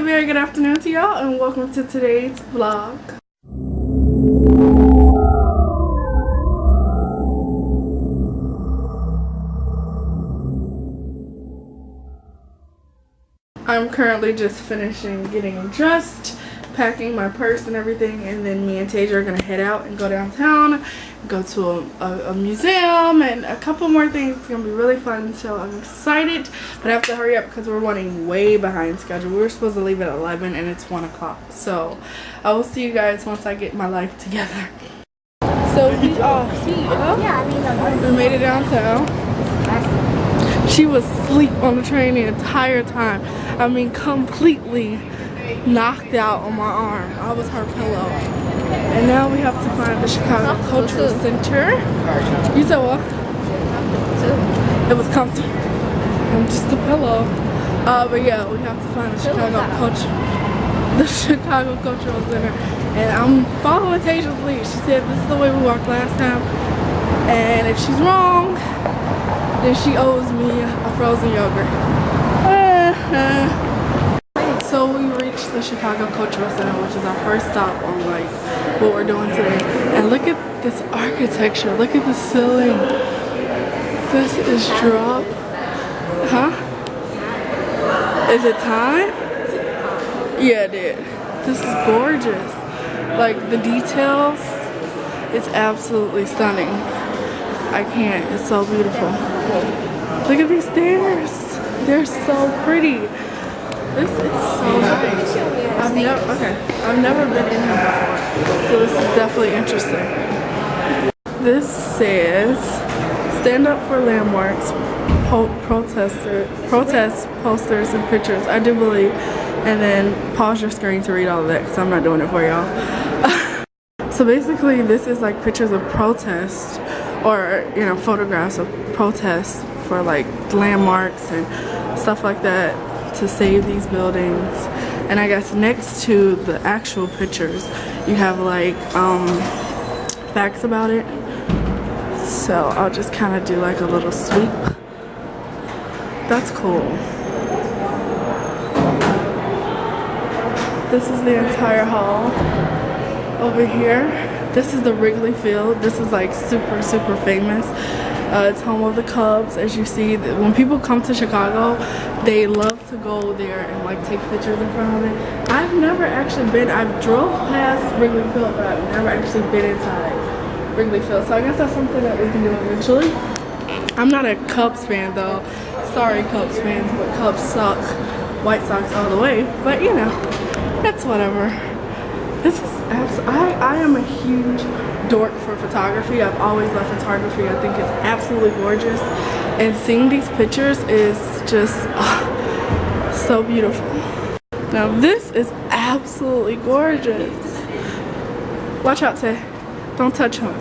very good afternoon to y'all and welcome to today's vlog. I'm currently just finishing getting dressed, packing my purse and everything, and then me and Tasia are gonna head out and go downtown, go to a museum and a couple more things. It's gonna be really fun, so I'm excited, but I have to hurry up because we're running way behind schedule. We were supposed to leave at 11 and it's 1 o'clock, so I will see you guys once I get my life together. So we are here. We made it downtown. She was asleep on the train the entire time. I mean, completely knocked out on my arm. I was her pillow. And now we have to find the Chicago Cultural Center. You said what? It was comfortable. I'm just a pillow. But yeah, we have to find the Chicago Cultural Center. And I'm following Tasia's lead. She said this is the way we walked last time. And if she's wrong, then she owes me a frozen yogurt. So we reached the Chicago Cultural Center, which is our first stop on like what we're doing today. And look at this architecture. Look at the ceiling. This is drop. Huh? Is it time? Yeah, it did. This is gorgeous. Like the details, it's absolutely stunning. I can't. It's so beautiful. Look at these stairs. They're so pretty. This is so nice. I've never been in here before, so this is definitely interesting. This says, "Stand up for landmarks, protest posters and pictures." I do believe, and then pause your screen to read all of that because I'm not doing it for y'all. So basically, this is like pictures of protests, or photographs of protests for like landmarks and stuff like that to save these buildings. And I guess next to the actual pictures you have like facts about it. So I'll just kind of do like a little sweep. That's cool. This is the entire hall over here. This is the Wrigley Field. This is like super famous. It's home of the Cubs. As you see, when people come to Chicago, they love to go there and like take pictures in front of it. I've never actually been. I've drove past Wrigley Field, but I've never actually been inside Wrigley Field. So I guess that's something that we can do eventually. I'm not a Cubs fan though. Sorry, Cubs fans, but Cubs suck. White Sox all the way. But that's whatever. This is I am a huge dork for photography. I've always loved photography. I think it's absolutely gorgeous, and seeing these pictures is just so beautiful. Now this is absolutely gorgeous. Watch out, Tay. Don't touch him.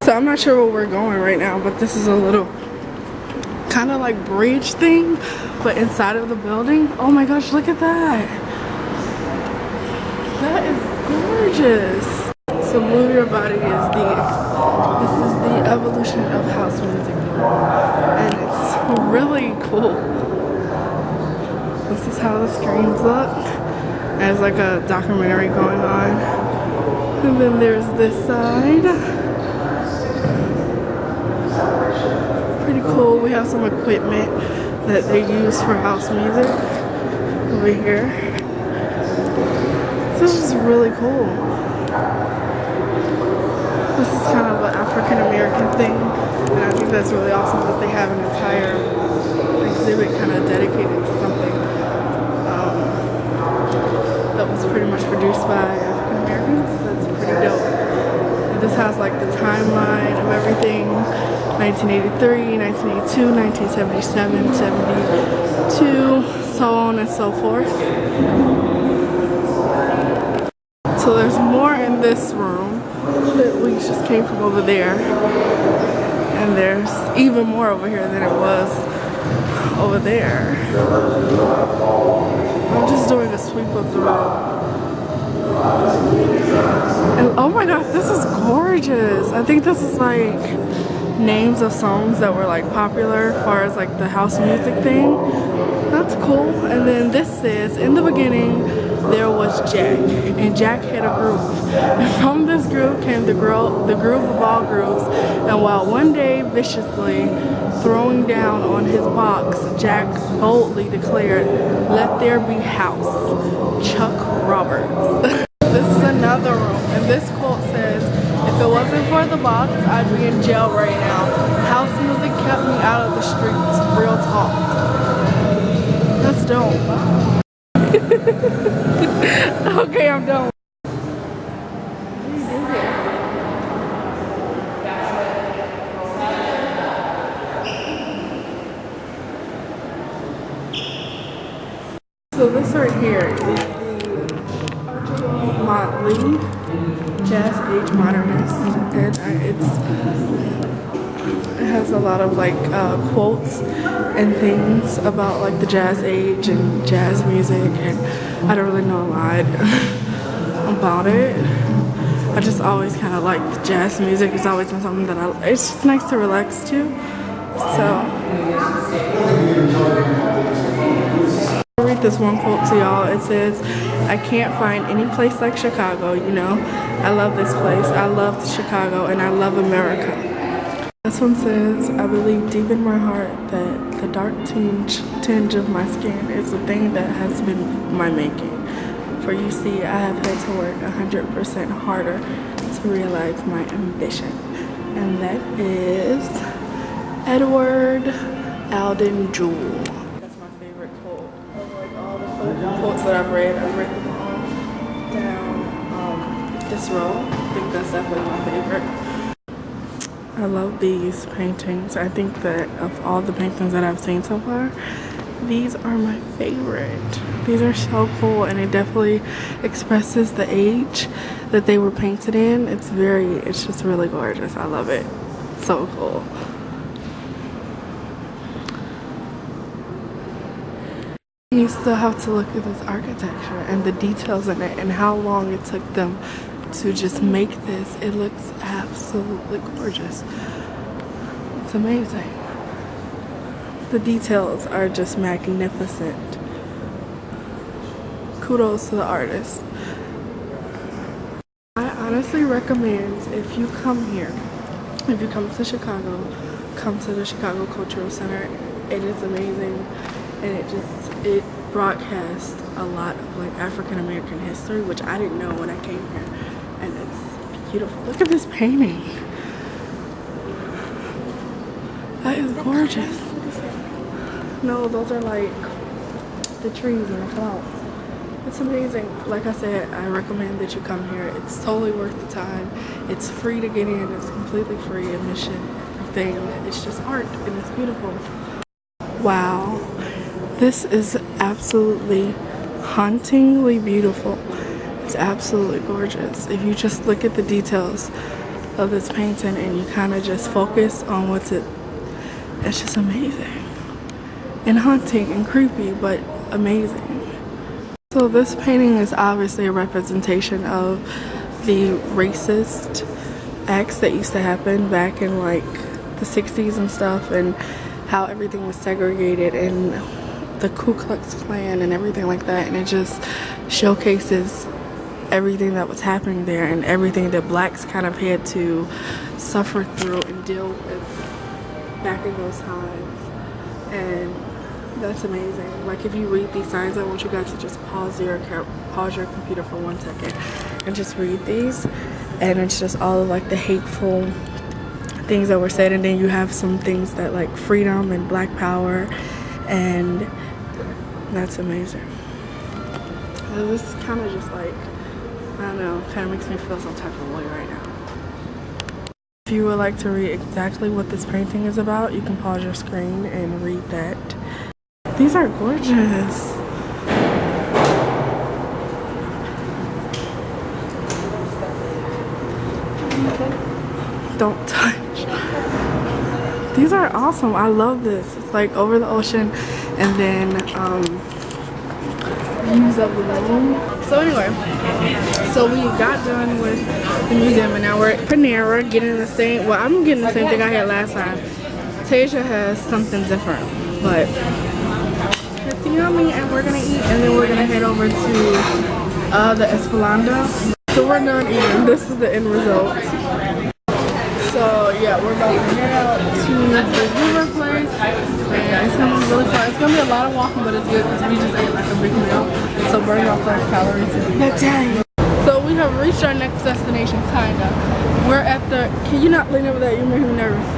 So I'm not sure where we're going right now, but this is a little kind of like bridge thing, but inside of the building. Oh my gosh, look at that. That is gorgeous. So Move Your Body is this is the evolution of house music, and it's really cool. This is how the screens look. There's like a documentary going on, and then there's this side. Pretty cool. We have some equipment that they use for house music over here. This is really cool. This is kind of an African American thing, and I think that's really awesome that they have an entire exhibit kind of dedicated to something that was pretty much produced by African Americans. That's pretty dope. And this has like the timeline of everything: 1983, 1982, 1977, 72, so on and so forth. So there's more in this room that we just came from over there, and there's even more over here than it was over there. I'm just doing a sweep of the room. And oh my gosh, this is gorgeous. I think this is like names of songs that were like popular as far as like the house music thing. That's cool. says, in the beginning, there was Jack, and Jack had a groove. And from this groove came the groove of all grooves. And while one day viciously throwing down on his box, Jack boldly declared, "Let there be house." Chuck Roberts. This is another room, and this quote says, "If it wasn't for the box, I'd be in jail right now. House music kept me out of the streets. Real talk." That's dope. Okay, I'm done. So this right here is the Motley Jazz Age Modernist, and it has a lot of like quotes and things about like the jazz age and jazz music, and I don't really know a lot about it. I just always kind of like jazz music. It's always been something that it's just nice to relax to. So I'll read this one quote to y'all. It says, "I can't find any place like Chicago, you know. I love this place. I love Chicago, and I love America." This one says, "I believe deep in my heart that the dark tinge of my skin is the thing that has been my making. For you see, I have had to work 100% harder to realize my ambition." And that is Edward Alden Jewell. That's my favorite quote. Of like all the quotes that I've written them all down this row. I think that's definitely my favorite. I love these paintings. I think that of all the paintings that I've seen so far, these are my favorite. These are so cool, and it definitely expresses the age that they were painted in. It's just really gorgeous. I love it. So cool. You still have to look at this architecture and the details in it and how long it took them to just make this. It looks absolutely gorgeous. It's amazing. The details are just magnificent. Kudos to the artist. I honestly recommend, if you come here, if you come to Chicago, come to the Chicago Cultural Center. It is amazing, and it broadcasts a lot of like African American history, which I didn't know when I came here, and it's beautiful. Look at this painting. That is gorgeous. No, those are like the trees and the clouds. It's amazing. Like I said, I recommend that you come here. It's totally worth the time. It's free to get in. It's completely free admission. Everything. It's just art, and it's beautiful. Wow. This is absolutely hauntingly beautiful. It's absolutely gorgeous. If you just look at the details of this painting and you kind of just focus on it's just amazing. And haunting and creepy, but amazing. So this painting is obviously a representation of the racist acts that used to happen back in like the 60s and stuff, and how everything was segregated, and the Ku Klux Klan and everything like that. And it just showcases everything that was happening there and everything that blacks kind of had to suffer through and deal with back in those times. And that's amazing. Like, if you read these signs, I want you guys to just pause your computer for 1 second and just read these. And it's just all of like the hateful things that were said, and then you have some things that like freedom and black power, and that's amazing. This is kind of just like, I don't know, kind of makes me feel some type of way right now. If you would like to read exactly what this painting is about, you can pause your screen and read that. These are gorgeous. Don't touch. These are awesome. I love this. It's like over the ocean, and then views of the moon. So anyway, so we got done with the museum, and now we're at Panera getting the same. Well, I'm getting the same thing I had last time. Tasia has something different, but I think yummy, and we're gonna eat, and then we're gonna head over to the Esplanada. So we're done eating. This is the end result. So yeah, we're about to head out to the river place, and it's gonna be really fun. It's gonna be a lot of walking, but it's good because we just ate like a big meal, so burning off less calories. So we have reached our next destination, kinda. We're at the. Can you not lean over there? You're making me nervous.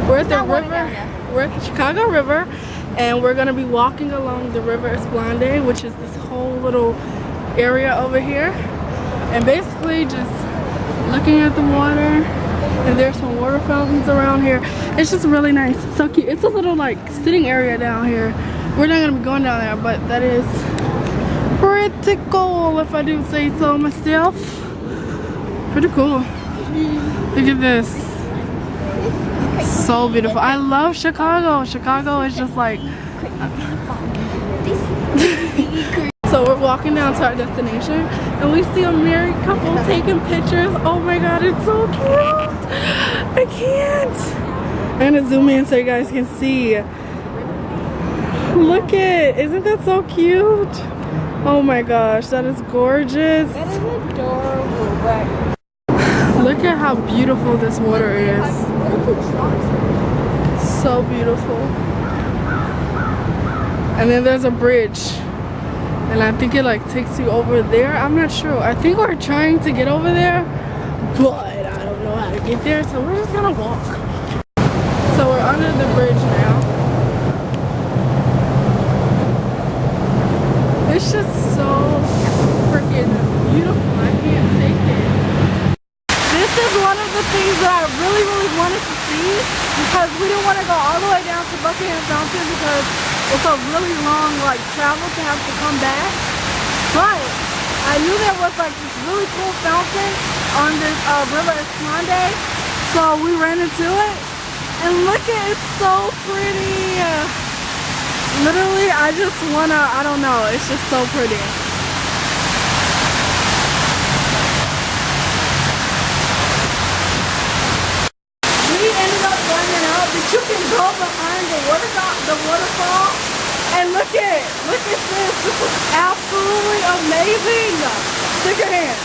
We're at the river. We're at the Chicago River, and we're gonna be walking along the River Esplanade, which is this whole little area over here, and basically just looking at the water. And there's some water fountains around here. It's just really nice. It's so cute. It's a little like sitting area down here. We're not gonna be going down there, but that is pretty cool if I do say so myself. Pretty cool. Look at this. So beautiful. I love Chicago. Chicago is just like. So we're walking down to our destination, and we see a married couple taking pictures. Oh my god, it's so cute. I can't. I'm gonna zoom in so you guys can see. Look it. Isn't that so cute? Oh my gosh, that is gorgeous. That is adorable. Look at how beautiful this water is. So beautiful. And then there's a bridge. And I think it like takes you over there. I'm not sure. I think we're trying to get over there, but I don't know how to get there, so we're just gonna walk. So we're under the bridge now. It's just so freaking beautiful. I can't take it. This is one of the things that I really wanted to see, because we didn't want to go all the way down to Buckingham Fountain because it's a really long like travel to have to come back. But I knew there was like this really cool fountain on this River Esplanade, so we ran into it, and look at it, it's so pretty. Literally, I just wanna, I don't know, it's just so pretty. We ended up finding out that you can go behind the waterfall, and look at this. This is absolutely amazing. Stick your hand.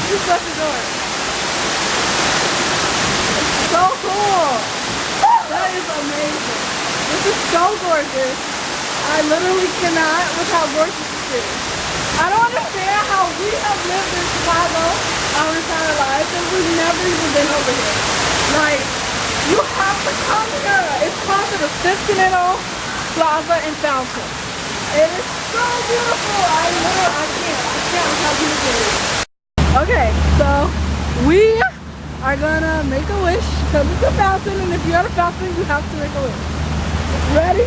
You shut the door. It's so cool. That is amazing. This is so gorgeous. I literally cannot with how gorgeous this is. I don't understand how we have lived in Chicago our entire lives and we've never even been over here. Like, you have to come here. It's called the Centennial Plaza and Fountain. It is so beautiful. I can't with how beautiful it is. Okay, so we are gonna make a wish because it's a fountain, and if you're at a fountain, you have to make a wish. Ready?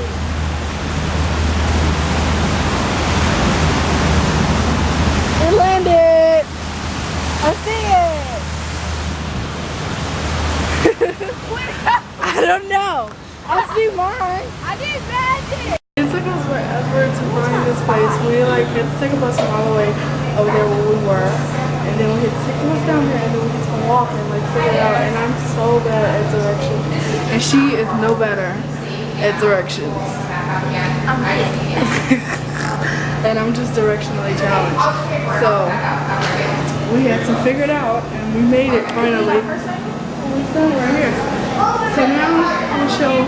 It landed. I see it. I don't know. I see mine. I did magic. It took us forever to find this place. We like had to take a bus from all the way over there where we were, and then we had to take the bus down here, and then we had to walk and like figure it out. And I'm so bad at directions, and she is no better at directions. And I'm just directionally challenged. So we had to figure it out, and we made it finally. We started right here. So now we shall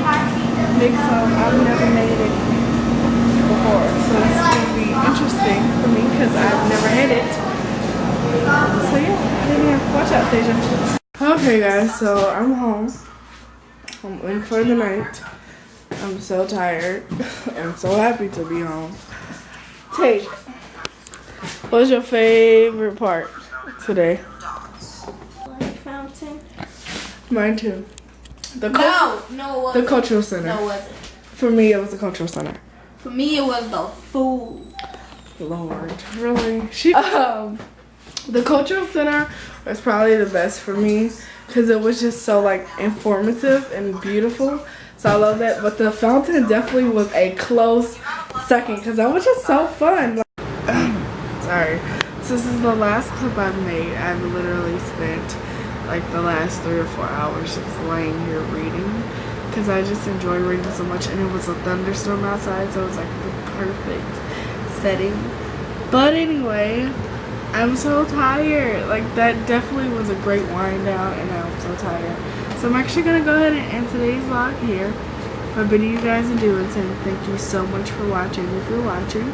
make some. I've never made it before, so this is going to be interesting for me because I've never had it. So yeah, watch out, Tasia. Okay guys, so I'm home. I'm in for the night. I'm so tired. I'm so happy to be home. Tasia, what's your favorite part today? Fountain. Mine too. No, it wasn't. The cultural center. No, it wasn't. For me, it was the cultural center. For me, it was the food. Lord, really? The cultural center was probably the best for me because it was just so like informative and beautiful. So I love that. But the fountain definitely was a close second because that was just so fun. Sorry. So this is the last clip I've made. I've literally spent like the last 3 or 4 hours just laying here reading because I just enjoy reading so much, and it was a thunderstorm outside, so it was like the perfect setting. But anyway, I'm so tired. Like, that definitely was a great wind down, and now I'm so tired. So I'm actually gonna go ahead and end today's vlog here. But bidding you guys adieu and saying thank you so much for watching. If you're watching,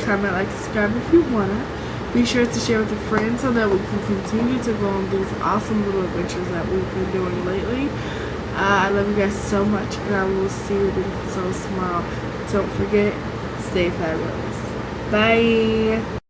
comment, like, subscribe if you wanna. Be sure to share with your friends so that we can continue to go on these awesome little adventures that we've been doing lately. I love you guys so much, and I will see you again so tomorrow. Don't forget, stay fabulous. Bye.